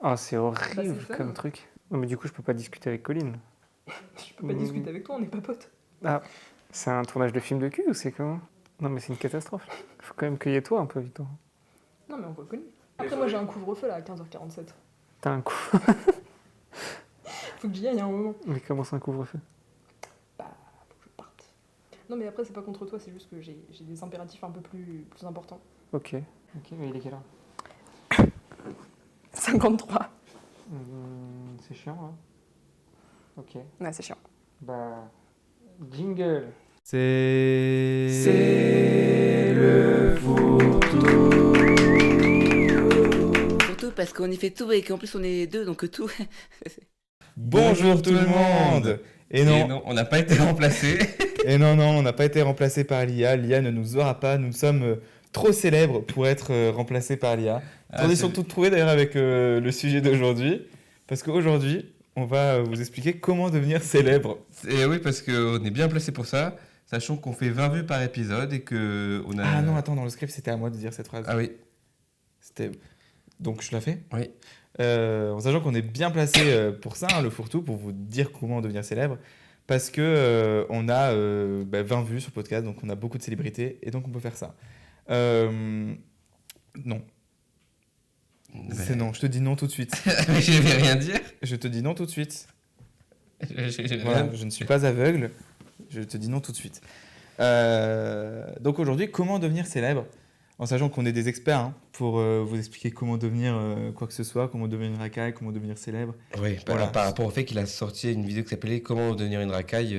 Ah, c'est Bah, horrible c'est fun. comme truc. Non, mais du coup, je peux pas discuter avec Colline. Je peux pas discuter avec toi, on n'est pas potes. Ah, c'est un tournage de film de cul ou c'est comment? Non, mais c'est une catastrophe. Faut quand même qu'il y ait toi un peu, Victor. Non, mais on voit connu. Après, moi j'ai un couvre-feu là à 15h47. T'as un coup. Faut que j'y aille à un moment. Mais comment c'est un couvre-feu? Bah, faut que je parte. Non, mais après, c'est pas contre toi, c'est juste que j'ai des impératifs un peu plus importants. Ok. Ok, mais il est quelle heure? 53. C'est chiant, hein. Ok. Ouais, c'est chiant. Bah. Jingle. C'est le fourre-tout. Surtout parce qu'on y fait tout et qu'en plus on est deux, donc tout. Bonjour tout le monde. Et Et non, non, on n'a pas été remplacé. on n'a pas été remplacé par l'IA. L'IA ne nous aura pas. Nous sommes trop célèbres pour être remplacés par l'IA. Transition toute trouvée d'ailleurs avec le sujet d'aujourd'hui. Parce qu'aujourd'hui, on va vous expliquer comment devenir célèbre. Et oui, parce qu'on est bien placé pour ça, sachant qu'on fait 20 vues par épisode et que on a... Ah non, attends, dans le script, c'était à moi de dire cette phrase. Ah oui, C'était... Donc je la fais. oui. En sachant qu'on est bien placé pour ça, hein, le fourre-tout, pour vous dire comment devenir célèbre. Parce que on a 20 vues sur podcast, donc on a beaucoup de célébrités, et donc on peut faire ça. Non. C'est non, je te dis non tout de suite. Mais je vais rien dire. Je te dis non tout de suite. Je- Voilà, je ne suis pas aveugle, je te dis non tout de suite. Donc aujourd'hui, comment devenir célèbre? En sachant qu'on est des experts hein, pour vous expliquer comment devenir quoi que ce soit, comment devenir une racaille, comment devenir célèbre. Oui, Voilà. par rapport au fait qu'il a sorti une vidéo qui s'appelait Comment devenir une racaille,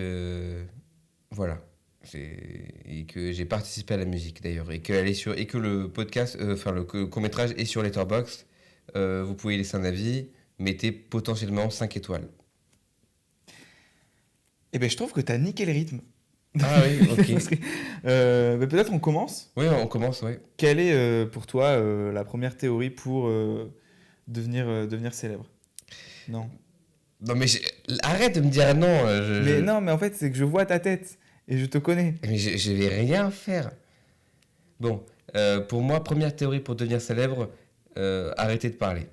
voilà. Et que j'ai participé à la musique d'ailleurs, et que le podcast, enfin le court-métrage est sur Letterboxd. Vous pouvez y laisser un avis, mettez potentiellement 5 étoiles. Eh ben je trouve que tu as niqué le rythme. Ah oui, ok. Parce que, peut-être on commence. Oui, on commence, oui. Quelle est pour toi la première théorie pour devenir célèbre? Non. Non mais arrête de me dire non. Mais non, mais en fait, c'est que je vois ta tête et je te connais. Mais je vais rien faire. Bon, pour moi, première théorie pour devenir célèbre, arrêter de parler.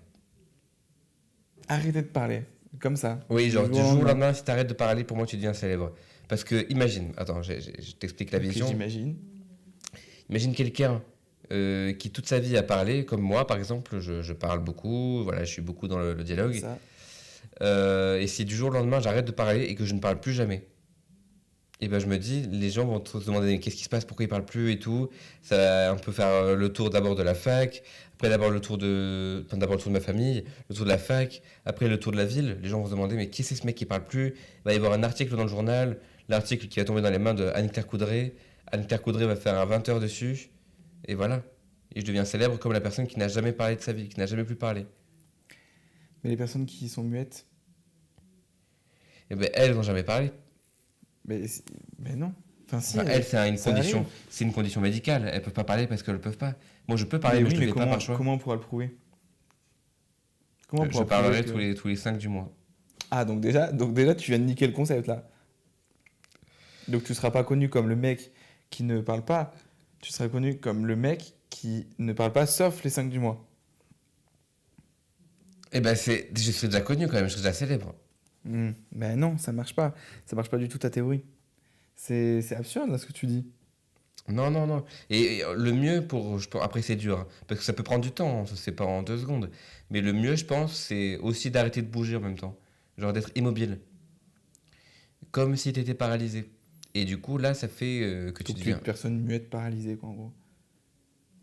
Arrêtez de parler, comme ça. Oui, genre Du du jour au jour au lendemain. lendemain, si t'arrêtes de parler, pour moi, tu deviens célèbre. Parce que imagine, attends, je t'explique la Ok, vision. j'imagine. Imagine quelqu'un qui toute sa vie a parlé, comme moi par exemple, je parle beaucoup, voilà, je suis beaucoup dans le dialogue. Ça. Et si du jour au lendemain j'arrête de parler et que je ne parle plus jamais, et ben je me dis, les gens vont se demander mais qu'est-ce qui se passe, pourquoi ils parlent plus et tout. Ça, on peut faire le tour d'abord de la fac, après d'abord d'abord le tour de ma famille, le tour de la fac, après le tour de la ville. Les gens vont se demander mais qui c'est ce mec qui parle plus. Il va y avoir un article dans le journal, l'article qui va tomber dans les mains de Anne-Claire Coudray. Anne-Claire Coudray va faire un 20h dessus, et voilà. Et je deviens célèbre comme la personne qui n'a jamais parlé de sa vie, qui n'a jamais plus parlé. Mais les personnes qui sont muettes, Et ben elles n'ont jamais parlé. mais non. Enfin, si. Enfin, elles, c'est une ça condition, arrive. c'est une condition médicale. Elles peuvent pas parler parce qu'elles ne peuvent pas. Moi, je peux parler, Mais mais oui, je ne mais le fais pas par choix. comment on pourra le prouver? Comment on Je pourra parlerai prouver que- tous les 5 du mois. Ah, donc déjà, tu viens de niquer le concept là. Donc tu seras pas connu comme le mec qui ne parle pas, tu seras connu comme le mec qui ne parle pas sauf les 5 du mois. Et ben je serais déjà connu quand même, je serais déjà célèbre. Mais non, ça marche pas. Ça marche pas du tout ta théorie. C'est absurde là ce que tu dis. Non, non, non. Et le mieux après c'est dur, hein, parce que ça peut prendre du temps, hein, ça c'est pas en 2 secondes. Mais le mieux, je pense, c'est aussi d'arrêter de bouger en même temps. Genre d'être immobile. Comme si tu étais paralysé. Et du coup, là, ça fait que tu Donc tu es deviens... une personne muette paralysée quoi en gros.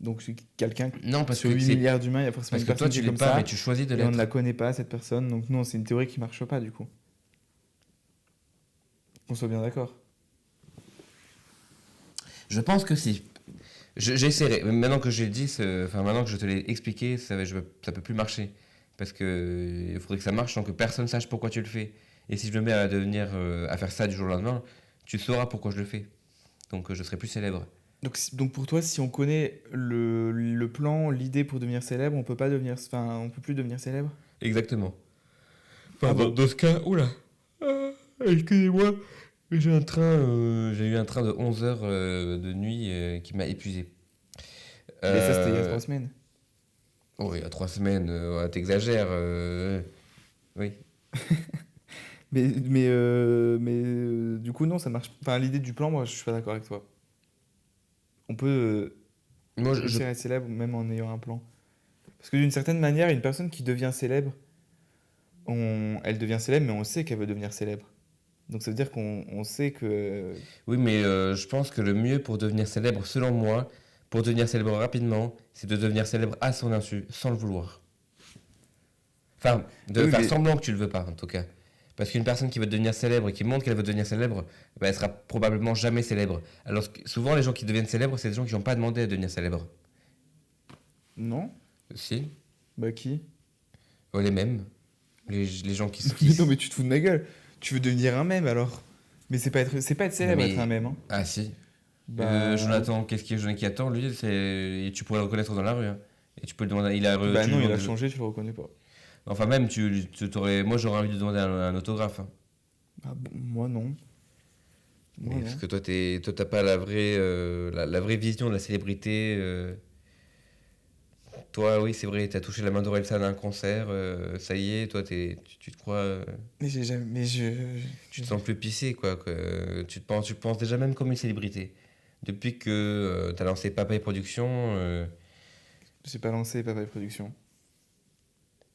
Donc c'est quelqu'un Non, parce sur que 8 c'est... milliards d'humains, il y a forcément Parce une que toi, personne qui tu est l'es comme pas, ça mais tu choisis de et on ne l'être. la connaît pas cette personne. Donc non, c'est une théorie qui marche pas du coup. Qu'on soit bien d'accord. Je pense que si. J'essaierai. Maintenant que j'ai dit, enfin maintenant que je te l'ai expliqué, ça peut plus marcher. Parce que il faudrait que ça marche sans que personne sache pourquoi tu le fais. Et si je me mets à faire ça du jour au lendemain, tu sauras pourquoi je le fais. Donc je serai plus célèbre. Donc pour toi, si on connaît le plan, l'idée pour devenir célèbre, on peut plus devenir célèbre? Exactement. Enfin, Ah bon. dans ce cas, oula. Excusez-moi. J'ai eu un train de 11 heures de nuit qui m'a épuisé. Mais ça, c'était il y a Euh, 3 semaines. Oh, il y a 3 semaines, t'exagères. Oui. Mais du coup, non, ça marche. Enfin, l'idée du plan, moi, je suis pas d'accord avec toi. On peut Moi, réussir à être célèbre même en ayant un plan. Parce que d'une certaine manière, une personne qui devient célèbre, elle devient célèbre, mais on sait qu'elle veut devenir célèbre. Donc ça veut dire qu'on sait que... Oui, mais je pense que le mieux pour devenir célèbre, selon moi, pour devenir célèbre rapidement, c'est de devenir célèbre à son insu, sans le vouloir. Enfin, de Oui, faire mais- semblant que tu le veux pas, en tout cas. Parce qu'une personne qui veut devenir célèbre et qui montre qu'elle veut devenir célèbre, bah, elle sera probablement jamais célèbre. Alors que souvent, les gens qui deviennent célèbres, c'est des gens qui n'ont pas demandé à devenir célèbres. Non? Si, Bah qui? les mêmes. Les gens qui... Mais non, mais tu te fous de ma gueule. Tu veux devenir un mème alors? Mais c'est pas être célèbre, Mais- être un mème. Hein. Ah si. Bah, Jonathan, qu'est-ce qu'il y a Jonathan qui attend, lui, et tu pourrais le reconnaître dans la rue. Hein. Et tu peux le demander. bah tu non, lui il a demandes- changé, tu le reconnais pas. Enfin, même, moi, j'aurais envie de demander un autographe. Hein. Ah bon, moi non. Moi, Mais non. parce que toi, t'as pas la vraie vision de la célébrité. Toi, oui, c'est vrai, t'as touché la main d'Orelsan à un concert. Ça y est, toi, tu te crois. Mais j'ai jamais... Mais Tu te sens plus pissé, quoi. Tu penses déjà même comme une célébrité. Depuis que t'as lancé Papa et Productions. J'ai pas lancé Papa et Production.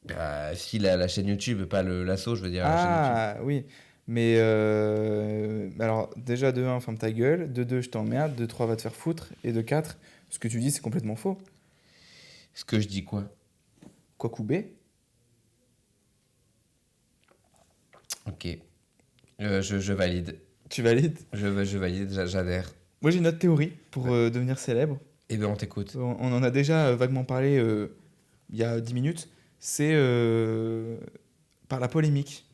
Bah, si, la chaîne YouTube, pas l'assaut, je veux dire. La chaîne YouTube. Ah oui, mais alors déjà de 1, ferme ta gueule, de 2, je t'emmerde, de 3, va te faire foutre, et de 4, ce que tu dis c'est complètement faux. Ce que je dis, quoi. Quoi couper? Ok. Je valide. Tu valides? Je valide, j'adhère. Moi j'ai une autre théorie pour devenir célèbre. Eh bien, on t'écoute. On en a déjà vaguement parlé il y a 10 minutes. C'est par la polémique.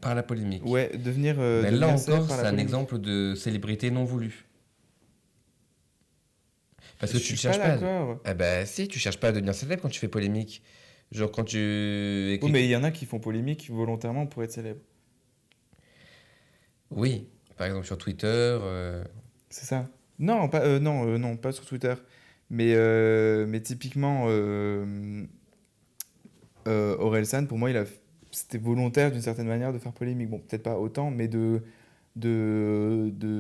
Par la polémique. Ouais, devenir. Mais devenir là célèbre encore, par c'est la un polémique. exemple de célébrité non voulue. Parce que Je tu suis cherches pas pas. d'accord. Ah bah si, tu cherches pas à devenir célèbre quand tu fais polémique. Genre quand tu écris. Oui, mais il y en a qui font polémique volontairement pour être célèbre. Oui, par exemple sur Twitter. C'est ça. Non, non, pas sur Twitter. Mais typiquement, Orelsan, pour moi, c'était volontaire d'une certaine manière de faire polémique. Bon, peut-être pas autant, mais de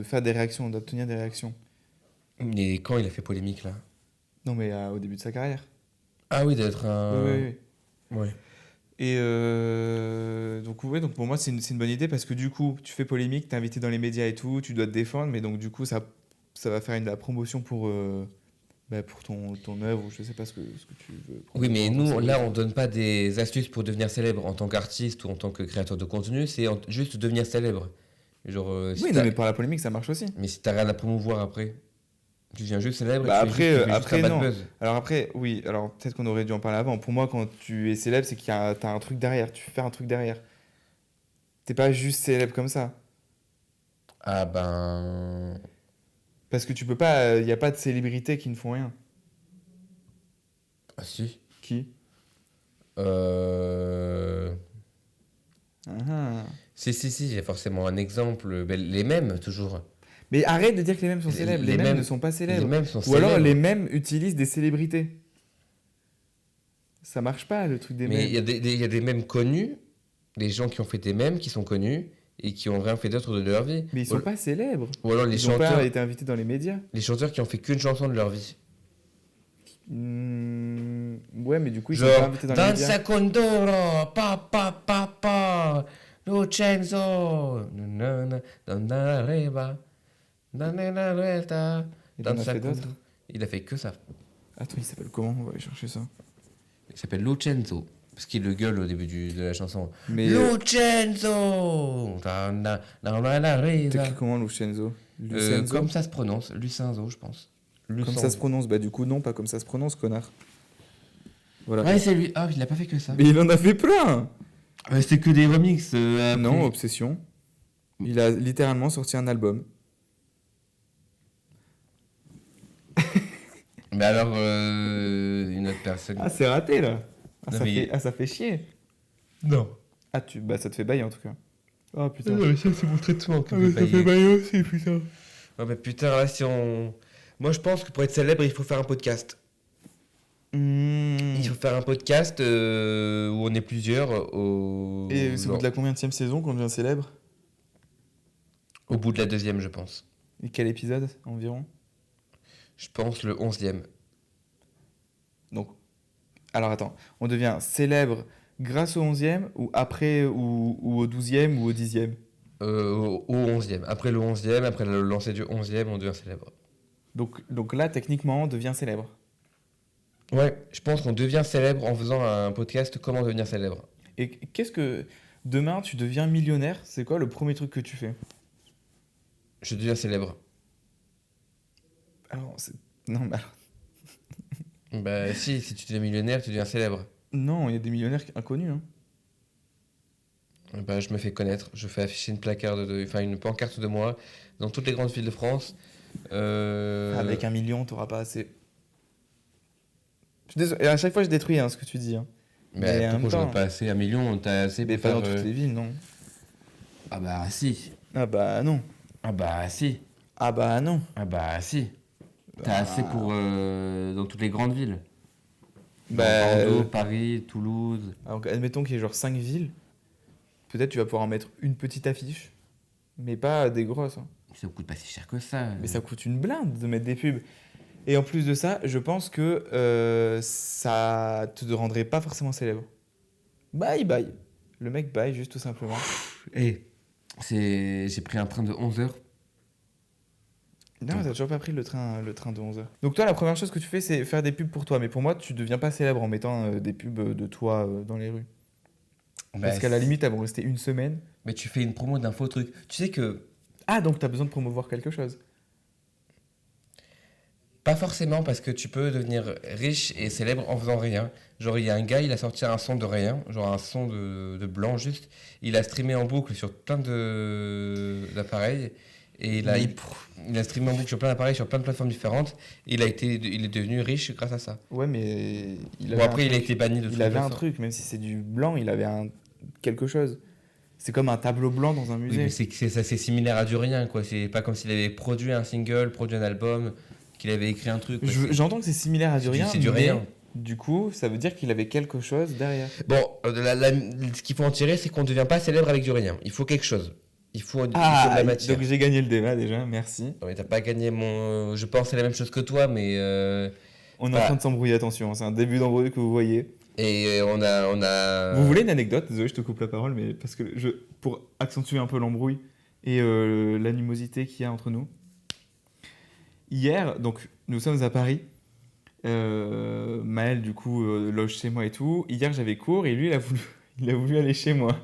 faire des réactions, d'obtenir des réactions. Et quand il a fait polémique là? Non, mais au début de sa carrière. Ah oui, d'être un. Oui, oui, oui. Ouais. Et donc pour moi, c'est une bonne idée parce que du coup, tu fais polémique, t'es invité dans les médias et tout, tu dois te défendre, mais donc du coup, ça va faire de la promotion pour ton œuvre ou je sais pas ce que tu veux. Oui, mais promouvoir, nous, ça. là, on donne pas des astuces pour devenir célèbre en tant qu'artiste ou en tant que créateur de contenu, c'est juste devenir célèbre. Genre, si Oui, t'as- non, mais par la polémique, ça marche aussi. mais si t'as rien à promouvoir après, tu deviens juste célèbre Bah et tu fais juste après, un bad non. buzz. Alors après, oui, alors peut-être qu'on aurait dû en parler avant. Pour moi, quand tu es célèbre, c'est t'as un truc derrière, tu fais faire un truc derrière. T'es pas juste célèbre comme ça. Ah ben. Parce que tu peux pas, il y a pas de célébrités qui ne font rien. Ah si. Qui? Euh... Ah. Si, il y a forcément un exemple. Ben, les mêmes, toujours. Mais arrête de dire que les mêmes sont célèbres. Les, les mêmes mêmes- ne sont pas Les célèbres. mêmes sont Ou alors célèbres. les mêmes utilisent des célébrités. Ça marche pas le truc des Mais il mêmes. y a des mèmes connus, des gens qui ont fait des mèmes qui sont connus et qui ont rien fait d'autre de leur vie. Mais ils sont pas célèbres. Ou alors Ils ont pas été invités dans les médias. les chanteurs qui ont fait qu'une chanson de leur vie. Ouais, mais du coup, ils sont Genre, pas invités dans les Danza médias. Condoro, pa, Lucenzo, nanana, donna reba, donna reta, Il en a Danza fait d'autres. Condoro. Il a fait que ça. Attends, il s'appelle comment? On va aller chercher ça. Il s'appelle Lucenzo. Parce qu'il le gueule au début de la chanson. Mais Lucenzo, donna t'écris reba. comment Lucenzo? Lucenzo? Comme ça se prononce, Lucenzo, je pense. Comme ça se prononce. Bah du coup, non, pas comme ça se prononce, connard. Voilà. Ouais, c'est lui. Ah, il a pas fait que ça. Mais il en a fait plein! C'est que des remixes. Non, Obsession. Il a littéralement sorti un album. Mais alors, une autre personne. Ah, c'est raté là! Ah, Non, ça, mais- ça fait chier! Non. Ah, bah ça te fait bailler en tout cas. Oh putain. mais ça, c'est mon traitement. bailler aussi, putain. Ouais, mais putain, là, si on. Moi, je pense que pour être célèbre, il faut faire un podcast. Hmm. Il faut faire un podcast où on est plusieurs Et c'est au bout de la combienième saison qu'on devient célèbre? au bout de la 2e, je pense. Et quel épisode environ? Je pense le 11e. Donc, alors attends, on devient célèbre grâce au 11e ou après ou au 12e ou au 10e? Au 11e. Après le 11e, après le lancer du 11e, on devient célèbre. Donc là, techniquement, on devient célèbre. Ouais, je pense qu'on devient célèbre en faisant un podcast Comment devenir célèbre. Et qu'est-ce que... Demain, tu deviens millionnaire, c'est quoi le premier truc que tu fais? Je deviens célèbre. Alors, non, mais alors- Bah si tu deviens millionnaire, tu deviens célèbre. non, il y a des millionnaires inconnus, hein. Bah je me fais connaître, je fais afficher une pancarte de moi dans toutes les grandes villes de France. Avec 1 million, t'auras pas assez. Je suis désolé, et à chaque fois, je détruis ce que tu dis. Mais en pourquoi même j'aurais temps- pas assez 1 million, t'as assez Mais pour pas faire... dans toutes les villes, non. Ah bah si. Ah bah non. Ah bah si. Ah bah non. Ah bah si. T'as assez pour dans toutes les grandes villes. Bah, Bordeaux, Paris, Toulouse. alors, admettons qu'il y ait genre 5 villes. Peut-être tu vas pouvoir en mettre une petite affiche. Mais pas des grosses, hein. Ça coûte pas si cher que ça. Mais ça coûte une blinde de mettre des pubs. Et en plus de ça, je pense que ça te rendrait pas forcément célèbre. Bye bye. Le mec bye, juste tout simplement. Et j'ai pris un train de 11h. Non, t'as toujours pas pris le train de 11h. Donc toi, la première chose que tu fais, c'est faire des pubs pour toi. Mais pour moi, tu deviens pas célèbre en mettant des pubs de toi dans les rues. Parce qu'à la limite, elles vont rester une semaine. Mais tu fais une promo d'un faux truc. Tu sais que Ah, donc t'as besoin de promouvoir quelque chose. pas forcément, parce que tu peux devenir riche et célèbre en faisant rien. Genre, il y a un gars, il a sorti un son de rien, genre un son de blanc juste. Il a streamé en boucle sur plein d'appareils. Et il a streamé en boucle sur plein d'appareils, sur plein de plateformes différentes. Et il est devenu riche grâce à ça. Ouais, mais il Bon, avait après, un il a truc. été banni de toutes Il les avait un plateformes. truc, même si c'est du blanc, il avait quelque chose. C'est comme un tableau blanc dans un Oui, musée. mais c'est similaire à du rien, quoi. C'est pas comme s'il avait produit un single, produit un album, qu'il avait écrit un truc. Quoi. J'entends que c'est similaire à du rien, C'est du mais rien. du coup, ça veut dire qu'il avait quelque chose derrière. Bon, ce qu'il faut en tirer, c'est qu'on ne devient pas célèbre avec du rien. Il faut quelque chose. Il faut de la matière. donc j'ai gagné le débat déjà, merci. Non, mais t'as pas gagné mon. Je pensais la même chose que toi, mais. On est en Voilà. train de s'embrouiller, attention, c'est un début d'embrouille que vous voyez. Et on a. Vous voulez une anecdote? Désolé, je te coupe la parole, mais parce que pour accentuer un peu l'embrouille et l'animosité qu'il y a entre nous. Hier, donc nous sommes à Paris. Maël, du coup, loge chez moi et tout. Hier, j'avais cours et lui, il a voulu aller chez moi.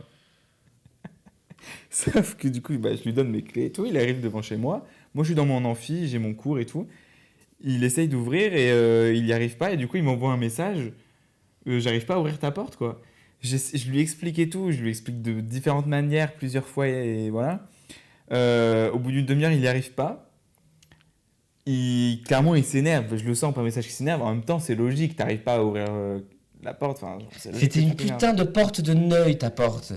Sauf que du coup, je lui donne mes clés et tout. Il arrive devant chez moi. Moi, je suis dans mon amphi, j'ai mon cours et tout. Il essaye d'ouvrir et il n'y arrive pas. Et du coup, il m'envoie un message. J'arrive pas à ouvrir ta porte, quoi. Je lui explique et tout. Je lui explique de différentes manières, plusieurs fois et voilà. Au bout d'une demi-heure, il n'y arrive pas. Clairement, il s'énerve. Je le sens par message qu'il s'énerve. En même temps, c'est logique. T'arrives pas à ouvrir la porte. Enfin, c'est logique C'était que une tu t'énerves. putain de porte de Neuil, ta porte.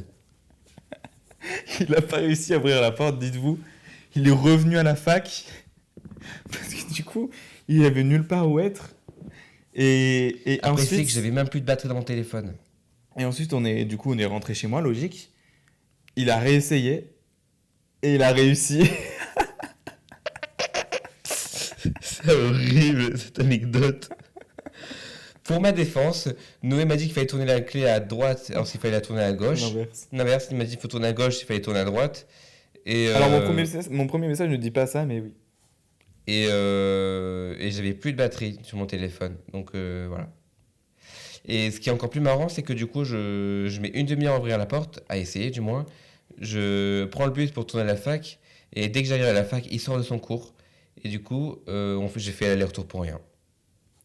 Il n'a pas réussi à ouvrir la porte, dites-vous. Il est revenu à la fac. Parce que du coup, il avait nulle part où être. Et Après, c'est que ensuite, j'avais même plus de batterie dans mon téléphone. on est rentré chez moi, logique. Il a réessayé. Et il a réussi. C'est horrible cette anecdote. Pour ma défense, Noé m'a dit qu'il fallait tourner la clé à droite alors qu'il fallait la tourner à gauche. L'inverse. L'inverse, il m'a dit qu'il faut tourner à gauche, il fallait tourner à droite. Et, Alors, mon premier message ne dit pas ça, mais oui. et j'avais plus de batterie sur mon téléphone. Donc voilà. Et ce qui est encore plus marrant, c'est que du coup, je mets une demi-heure à ouvrir la porte, à essayer du moins. Je prends le bus pour tourner à la fac. Et dès que j'arrive à la fac, il sort de son cours. Et du coup, j'ai fait l'aller-retour pour rien.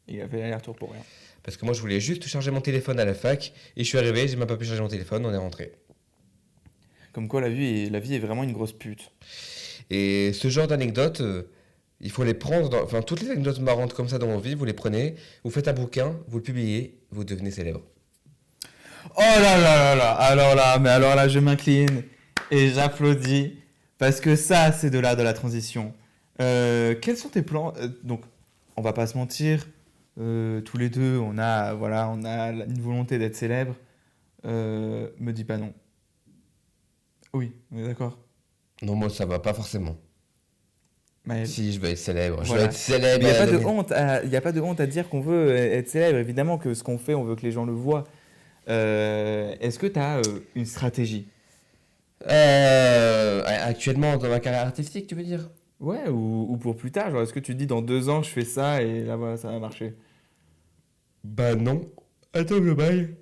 Il a fait l'aller-retour pour rien. Parce que moi, je voulais juste charger mon téléphone à la fac. Et je suis arrivé, j'ai même pas pu charger mon téléphone, on est rentré. Comme quoi, la vie est vraiment une grosse pute. Et ce genre d'anecdotes, il faut les prendre. Enfin, toutes les anecdotes marrantes comme ça dans vos vies, vous les prenez, vous faites un bouquin, vous le publiez, vous devenez célèbre. Oh là là là là. Alors là, je m'incline et j'applaudis. Parce que ça, c'est de la transition. Quels sont tes plans? Donc, on va pas se mentir. tous les deux, on a une volonté d'être célèbre, me dis pas non. Oui, on est d'accord. Non, moi, ça va pas forcément. Maël. Si, je veux être célèbre. Je Voilà. veux être célèbre. Il n'y a pas de honte il y a pas de honte à dire qu'on veut être célèbre. Évidemment que ce qu'on fait, on veut que les gens le voient. Est-ce que tu as une stratégie? Actuellement, dans ma carrière artistique, tu veux dire? Ouais, ou pour plus tard. Genre, est-ce que tu te dis dans 2 ans, je fais ça et là, voilà, ça va marcher? Bah non. Attends que je baille.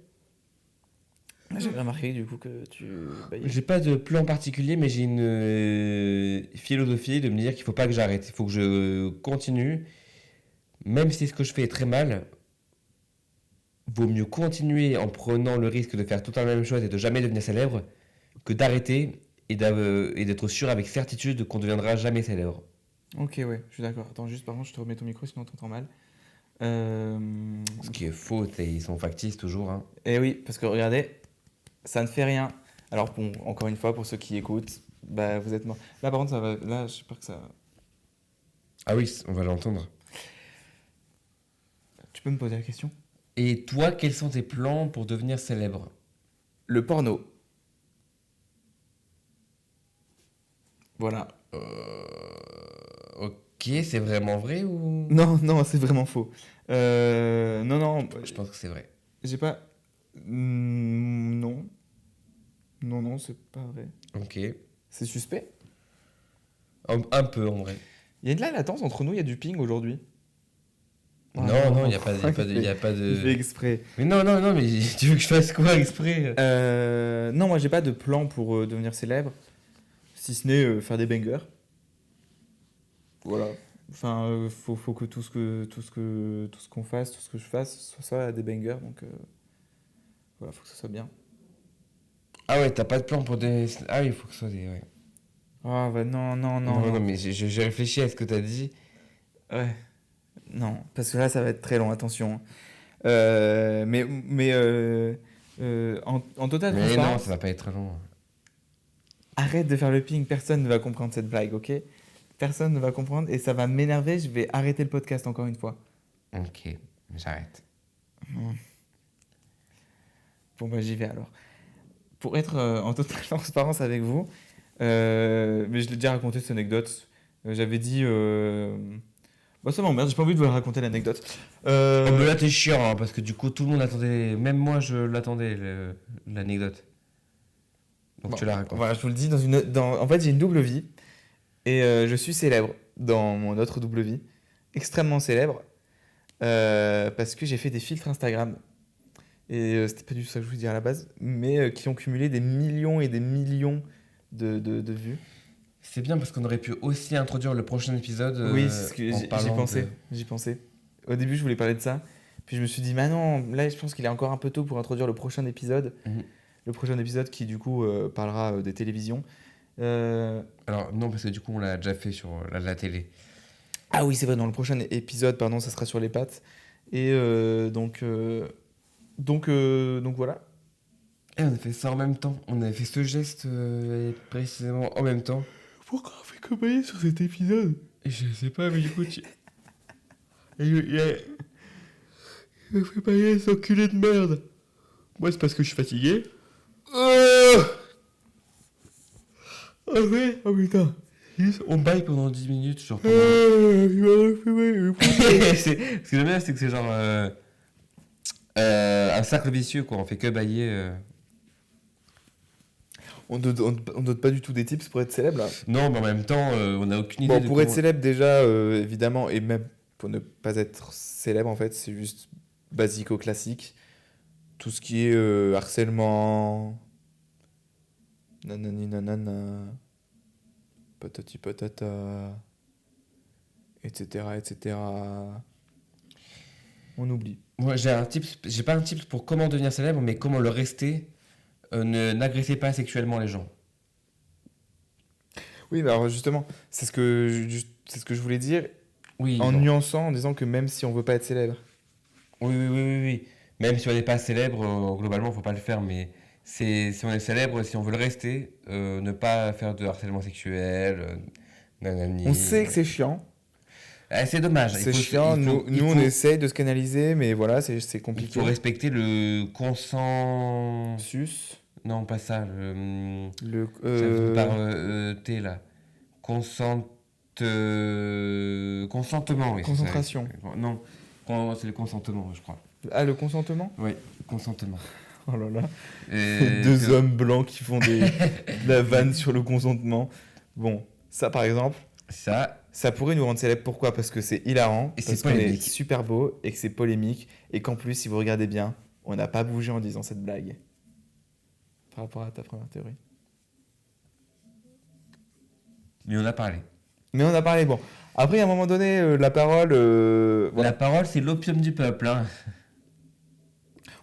J'ai remarqué du coup que tu baillais. J'ai pas de plan particulier, mais j'ai une philosophie de me dire qu'il faut pas que j'arrête. Il faut que je continue. Même si ce que je fais est très mal, vaut mieux continuer en prenant le risque de faire tout le temps la même chose et de jamais devenir célèbre que d'arrêter et d'être sûr avec certitude qu'on ne deviendra jamais célèbre. Ok, ouais, je suis d'accord. Attends, juste par contre, je te remets ton micro sinon on t'entend mal. Ce qui est faux, ils sont factices toujours. Hein. Eh oui, parce que regardez, ça ne fait rien. Alors, bon, encore une fois, pour ceux qui écoutent, bah, vous êtes morts. Là, par contre, ça va. Là, j'espère que ça. Ah oui, on va l'entendre. Tu peux me poser la question? Et toi, quels sont tes plans pour devenir célèbre? Le porno. Voilà. Ok, c'est vraiment vrai ou... Non, non, c'est vraiment faux. Non, Je pense que c'est vrai. j'ai pas. Non. Non, c'est pas vrai. Ok. C'est suspect. Un peu en vrai. Il y a de la latence entre nous, il y a du ping aujourd'hui. Non, il n'y a pas de... Il fait exprès. Mais non, mais tu veux que je fasse quoi exprès? Non, moi j'ai pas de plan pour devenir célèbre, si ce n'est faire des bangers. Voilà. Enfin, faut que tout ce qu'on fasse, tout ce que je fasse, soit ça des bangers. Donc voilà, faut que ça soit bien. Ah ouais, t'as pas de plan pour des... Ah oui, il faut que ce soit des... Ouais. Ah bah non. Non, mais j'ai réfléchi à ce que t'as dit. Ouais. Non, parce que là ça va être très long, attention. En totale Mais non, transparence, ça va pas être long. arrête de faire le ping, personne ne va comprendre cette blague, ok? Personne ne va comprendre et ça va m'énerver, je vais arrêter le podcast encore une fois. Ok, j'arrête. Bon bah j'y vais alors. Pour être en totale transparence avec vous, mais je l'ai déjà raconté cette anecdote, j'avais dit... Bah ça m'emmerde, j'ai pas envie de vous raconter l'anecdote. Oh, mais là t'es chiant, hein, parce que du coup tout le monde attendait, même moi je l'attendais, l'anecdote. Donc Bon, tu la racontes. Voilà, je vous le dis, en fait j'ai une double vie et je suis célèbre dans mon autre double vie, extrêmement célèbre, parce que j'ai fait des filtres Instagram. Et c'était pas du tout ça que je voulais dire à la base, mais qui ont cumulé des millions et des millions de vues. C'est bien parce qu'on aurait pu aussi introduire le prochain épisode. Oui, c'est ce que en j'y parlant pensais. de- J'y pensais. Au début, je voulais parler de ça. Puis je me suis dit, mais non, là, je pense qu'il est encore un peu tôt pour introduire le prochain épisode. Mhm. Le prochain épisode qui, du coup, parlera des télévisions. Alors non, parce que du coup on l'a déjà fait sur la télé. Ah oui, c'est vrai, dans le prochain épisode, pardon, ça sera sur les pattes. Et donc voilà. Et on a fait ça en même temps. On avait fait ce geste précisément en même temps. Pourquoi on fait combien sur cet épisode? Et je sais pas, mais du coup tu... Il me fait payer ce enculé de merde. Moi c'est parce que je suis fatigué. Ah ouais, oh putain. On baille pendant 10 minutes, genre pendant... Parce que j'aime bien, c'est que c'est genre un cercle vicieux, quoi. On fait que bailler. On donne pas du tout des tips pour être célèbre, là. Non, mais en même temps, on n'a aucune idée Bon, de pour être comment- célèbre, déjà, évidemment, et même pour ne pas être célèbre, en fait, c'est juste basico-classique. Tout ce qui est harcèlement, nanani nanana, patati patata, etc. On oublie. Moi, j'ai pas un tips pour comment devenir célèbre, mais comment le rester. N'agressez pas sexuellement les gens. Oui, bah alors justement, c'est ce que je voulais dire, Oui, en genre- nuançant, en disant que même si on veut pas être célèbre. oui. Même si on n'est pas célèbre, globalement, faut pas le faire. Mais si on est célèbre, si on veut le rester, ne pas faire de harcèlement sexuel, nanani. On sait que c'est chiant. C'est dommage. C'est chiant, nous on essaye de se canaliser, mais voilà, c'est Il compliqué. faut respecter le consent... Sus, Non, pas ça. le... Ça finit par T, là. Consentement, oui. c'est ça. Concentration. Non, c'est le consentement, je crois. Ah, le consentement? Oui, consentement. Oh là là. Et Deux que- hommes blancs qui font de la vanne sur le consentement. Bon, ça par exemple, ça pourrait nous rendre célèbres. Pourquoi? Parce que c'est hilarant, Et c'est parce qu'on est polémique. super beau et que c'est polémique et qu'en plus, si vous regardez bien, on n'a pas bougé en disant cette blague. Par rapport à ta première théorie. Mais on a parlé. Mais on a parlé, bon. Après, à un moment donné, la parole... voilà. La parole, c'est l'opium du peuple. Hein.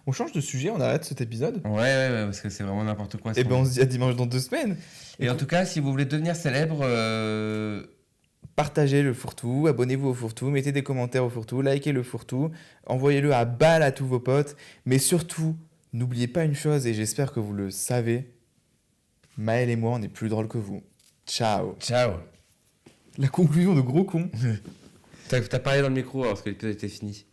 On change de sujet, on arrête cet épisode. Ouais, parce que c'est vraiment n'importe quoi. Et ben on se dit à dimanche dans 2 semaines. Et en tout cas, si vous voulez devenir célèbre, Partagez le fourre-tout, abonnez-vous au fourre-tout, mettez des commentaires au fourre-tout, likez le fourre-tout, envoyez-le à balle à tous vos potes. Mais surtout, n'oubliez pas une chose, et j'espère que vous le savez, Maël et moi, on est plus drôles que vous. Ciao. ciao. La conclusion de gros con. T'as parlé dans le micro alors que l'épisode était fini.